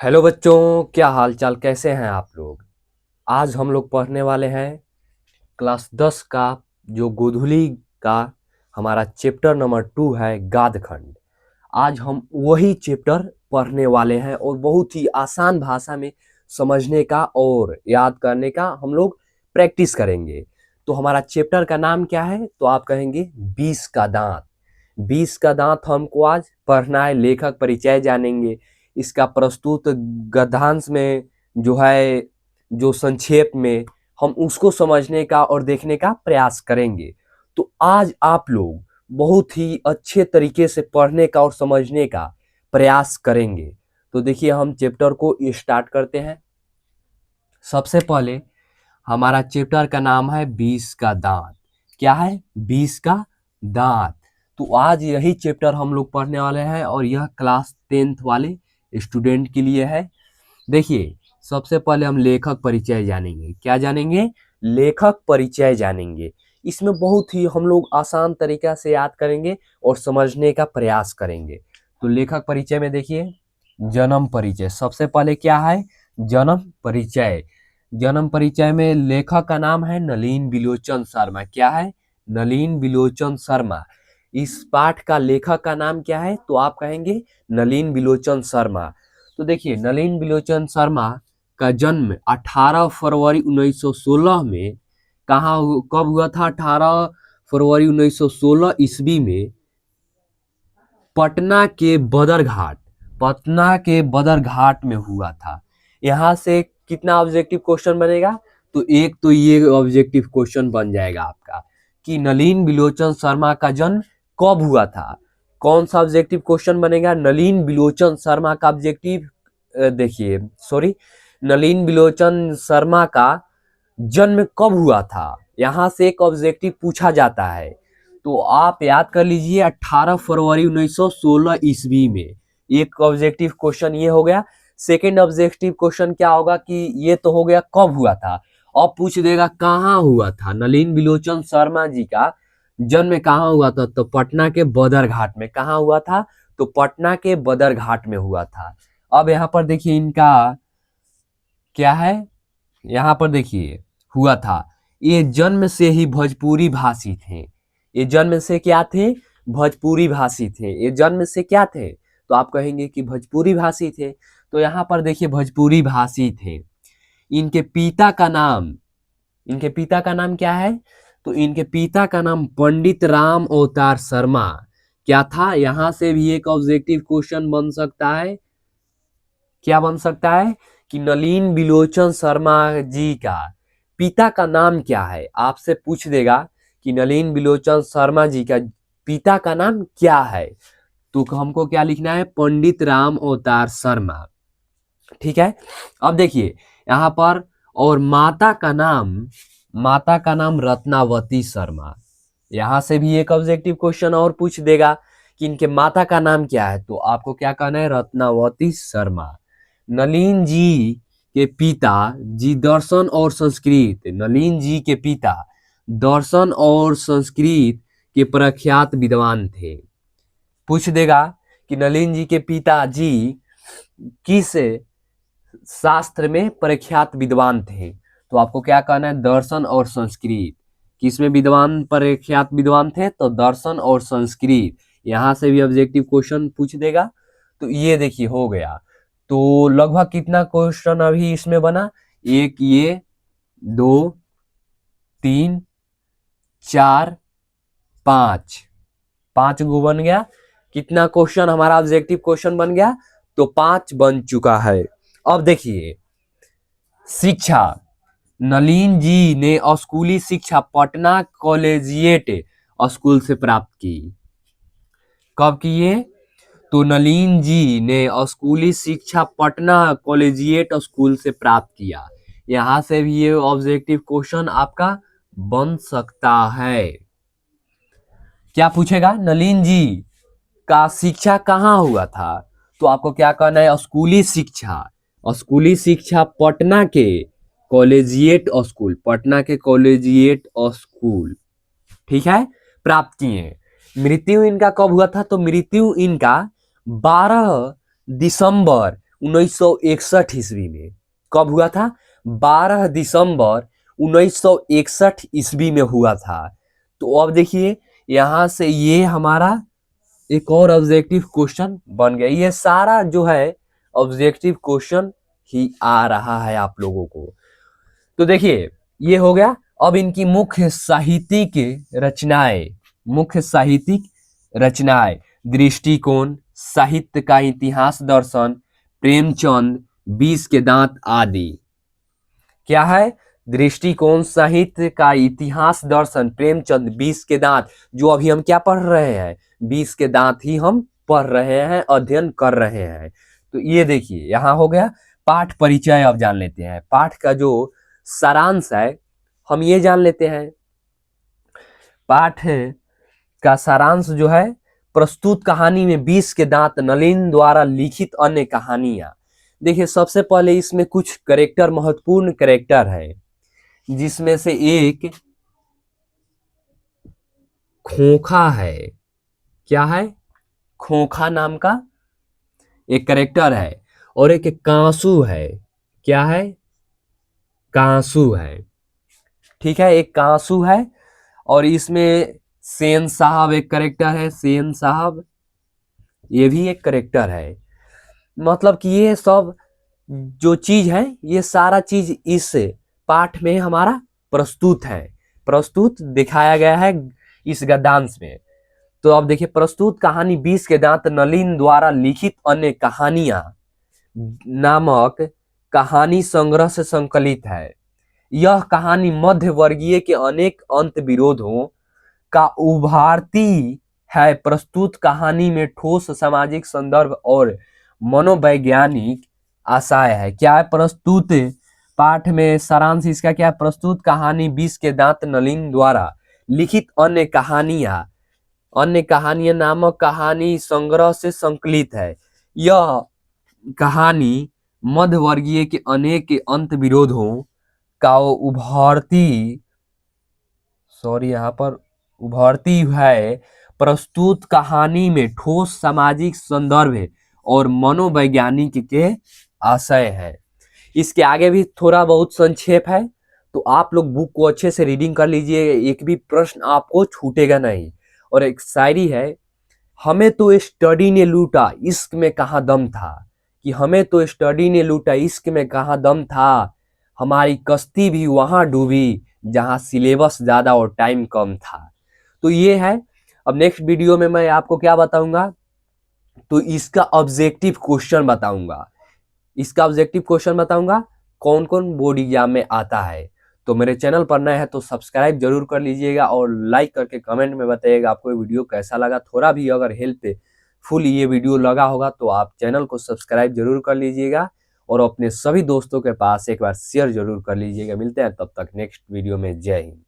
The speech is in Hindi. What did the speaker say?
हेलो बच्चों, क्या हाल चाल, कैसे हैं आप लोग। आज हम लोग पढ़ने वाले हैं क्लास 10 का जो गोधुली का हमारा चैप्टर नंबर 2 है गादखंड। आज हम वही चैप्टर पढ़ने वाले हैं और बहुत ही आसान भाषा में समझने का और याद करने का हम लोग प्रैक्टिस करेंगे। तो हमारा चैप्टर का नाम क्या है, तो आप कहेंगे 20 का दांत। 20 का दांत हमको आज पढ़ना है, लेखक परिचय जानेंगे, इसका प्रस्तुत गद्यांश में जो है, जो संक्षेप में हम उसको समझने का और देखने का प्रयास करेंगे। तो आज आप लोग बहुत ही अच्छे तरीके से पढ़ने का और समझने का प्रयास करेंगे। तो देखिए, हम चैप्टर को स्टार्ट करते हैं। सबसे पहले हमारा चैप्टर का नाम है 20 का दांत। क्या है? 20 का दांत। तो आज यही चैप्टर हम लोग पढ़ने वाले हैं और यह क्लास 10th वाले स्टूडेंट के लिए है। देखिए, सबसे पहले हम लेखक परिचय जानेंगे। क्या जानेंगे? लेखक परिचय जानेंगे। इसमें बहुत ही हम लोग आसान तरीका से याद करेंगे और समझने का प्रयास करेंगे। तो लेखक परिचय में देखिए, जन्म परिचय सबसे पहले क्या है? जन्म परिचय। जन्म परिचय में लेखक का नाम है नलिन बिलोचन शर्मा। क्या है? नलिन बिलोचन शर्मा। इस पाठ का लेखक का नाम क्या है, तो आप कहेंगे नलिन बिलोचन शर्मा। तो देखिए, नलिन बिलोचन शर्मा का जन्म 18 फरवरी 1916 में कब हुआ था? 18 फरवरी 1916 ईस्वी में पटना के बदरघाट, पटना के बदरघाट में हुआ था। यहाँ से कितना ऑब्जेक्टिव क्वेश्चन बनेगा? तो एक तो ये ऑब्जेक्टिव क्वेश्चन बन जाएगा आपका कि नलिन बिलोचन शर्मा का जन्म कब हुआ था। कौन सा ऑब्जेक्टिव क्वेश्चन बनेगा? नलिन बिलोचन शर्मा का ऑब्जेक्टिव, देखिए सॉरी, नलिन बिलोचन शर्मा का जन्म कब हुआ था, यहाँ से एक ऑब्जेक्टिव पूछा जाता है। तो आप याद कर लीजिए, 18 फरवरी 1916 ईस्वी में एक ऑब्जेक्टिव क्वेश्चन ये हो गया। सेकंड ऑब्जेक्टिव क्वेश्चन क्या होगा कि ये तो हो गया कब हुआ था, अब पूछ देगा कहाँ हुआ था। नलिन बिलोचन शर्मा जी का जन्म कहाँ हुआ था, तो पटना के बदरघाट में। कहाँ हुआ था? तो पटना के बदरघाट में हुआ था। अब यहाँ पर देखिए, इनका क्या है, यहाँ पर देखिए हुआ था। ये जन्म से ही भोजपुरी भाषी थे। ये जन्म से क्या थे? भोजपुरी भाषी थे। ये जन्म से क्या थे, तो आप कहेंगे कि भोजपुरी भाषी थे। तो यहाँ पर देखिए, भोजपुरी भाषी थे। इनके पिता का नाम, इनके पिता का नाम क्या है, तो इनके पिता का नाम पंडित राम अवतार शर्मा। क्या था? यहाँ से भी एक ऑब्जेक्टिव क्वेश्चन बन सकता है। क्या बन सकता है कि नलिन बिलोचन शर्मा जी का पिता का नाम क्या है। आपसे पूछ देगा कि नलिन बिलोचन शर्मा जी का पिता का नाम क्या है, तो हमको क्या लिखना है? पंडित राम अवतार शर्मा। ठीक है। अब देखिए यहाँ पर, और माता का नाम रत्नावती शर्मा। यहाँ से भी एक ऑब्जेक्टिव क्वेश्चन और पूछ देगा कि इनके माता का नाम क्या है, तो आपको क्या कहना है? रत्नावती शर्मा। नलिन जी के पिता जी दर्शन और संस्कृत, नलिन जी के पिता दर्शन और संस्कृत के प्रख्यात विद्वान थे। पूछ देगा कि नलिन जी के पिताजी किस शास्त्र में प्रख्यात विद्वान थे, तो आपको क्या कहना है? दर्शन और संस्कृत। किसमें विद्वान, प्रख्यात विद्वान थे? तो दर्शन और संस्कृत। यहाँ से भी ऑब्जेक्टिव क्वेश्चन पूछ देगा। तो ये देखिए हो गया। तो लगभग कितना क्वेश्चन अभी इसमें बना? एक ये, दो, तीन, चार, पांच, पांच गो बन गया। कितना क्वेश्चन हमारा ऑब्जेक्टिव क्वेश्चन बन गया? तो 5 बन चुका है। अब देखिए, शिक्षा। नलिन जी ने स्कूली शिक्षा पटना कॉलेजिएट स्कूल से प्राप्त की। कब किए? तो नलिन जी ने स्कूली शिक्षा पटना कॉलेजिएट स्कूल से प्राप्त किया। यहाँ से भी ये ऑब्जेक्टिव क्वेश्चन आपका बन सकता है। क्या पूछेगा? नलिन जी का शिक्षा कहाँ हुआ था, तो आपको क्या कहना है? स्कूली शिक्षा। स्कूली शिक्षा पटना के कॉलेजिएट स्कूल, पटना के कॉलेजिएट स्कूल, ठीक है, प्राप्त किए। मृत्यु इनका कब हुआ था, तो मृत्यु इनका 12 दिसंबर 1961 ईस्वी में। कब हुआ था? 12 दिसंबर 1961 ईस्वी में हुआ था। तो अब देखिए यहाँ से ये हमारा एक और ऑब्जेक्टिव क्वेश्चन बन गया। ये सारा जो है ऑब्जेक्टिव क्वेश्चन ही आ रहा है आप लोगों को। तो देखिए ये हो गया। अब इनकी मुख्य साहित्यिक रचनाएं, मुख्य साहित्यिक रचनाएं, दृष्टिकोण, साहित्य का इतिहास दर्शन, प्रेमचंद, 20 के दांत आदि। क्या है? दृष्टिकोण, साहित्य का इतिहास दर्शन, प्रेमचंद, 20 के दांत। जो अभी हम क्या पढ़ रहे हैं? 20 के दांत ही हम पढ़ रहे हैं, अध्ययन कर रहे हैं। तो ये देखिए यहाँ हो गया पाठ परिचय। अब जान लेते हैं पाठ का जो सारांश है, हम ये जान लेते हैं। पाठ का सारांश जो है, प्रस्तुत कहानी में 20 के दांत नलिन द्वारा लिखित अन्य कहानियां। देखिए सबसे पहले इसमें कुछ कैरेक्टर, महत्वपूर्ण कैरेक्टर है, जिसमें से एक खोखा है। क्या है? खोखा नाम का एक कैरेक्टर है, और एक कांसू है। क्या है? कांसू है। ठीक है, एक कांसू है। और इसमें सेन साहब एक कैरेक्टर है, सेन साहब ये भी एक कैरेक्टर है। मतलब कि ये सब जो चीज है, ये सारा चीज इस पाठ में हमारा प्रस्तुत है, प्रस्तुत दिखाया गया है इस गद्यांश में। तो अब देखिए, प्रस्तुत कहानी 20 के दांत नलिन द्वारा लिखित अन्य कहानियां नामक कहानी संग्रह से संकलित है। यह कहानी मध्य वर्गीय के अनेक अंत विरोधों का उभारती है। प्रस्तुत कहानी में ठोस सामाजिक संदर्भ और मनोवैज्ञानिक आशय है। क्या है? प्रस्तुत पाठ में सारांश इसका क्या है? प्रस्तुत कहानी 20 के दांत नलिन द्वारा लिखित अन्य कहानियां नामक कहानी संग्रह से संकलित है। यह कहानी मध्य वर्गीय के अनेक अंत विरोधों का उभरती है। प्रस्तुत कहानी में ठोस सामाजिक संदर्भ और मनोवैज्ञानिक के आशय है। इसके आगे भी थोड़ा बहुत संक्षेप है, तो आप लोग बुक को अच्छे से रीडिंग कर लीजिए, एक भी प्रश्न आपको छूटेगा नहीं। और एक शायरी है, हमें तो स्टडी ने लूटा इश्क में कहाँ दम था। कि हमें तो स्टडी ने लूटा इश्क में कहाँ दम था, हमारी कश्ती भी वहां डूबी जहां सिलेबस ज्यादा और टाइम कम था। तो ये है। अब नेक्स्ट वीडियो में मैं आपको क्या बताऊंगा? तो इसका ऑब्जेक्टिव क्वेश्चन बताऊंगा। इसका ऑब्जेक्टिव क्वेश्चन बताऊंगा कौन कौन बोर्ड एग्जाम में आता है। तो मेरे चैनल पर नए हैं तो सब्सक्राइब जरूर कर लीजिएगा, और लाइक करके कमेंट में बताइएगा आपको ये वीडियो कैसा लगा। थोड़ा भी अगर हेल्पफुल ये वीडियो लगा होगा तो आप चैनल को सब्सक्राइब जरूर कर लीजिएगा, और अपने सभी दोस्तों के पास एक बार शेयर जरूर कर लीजिएगा। मिलते हैं तब तक नेक्स्ट वीडियो में। जय हिंद।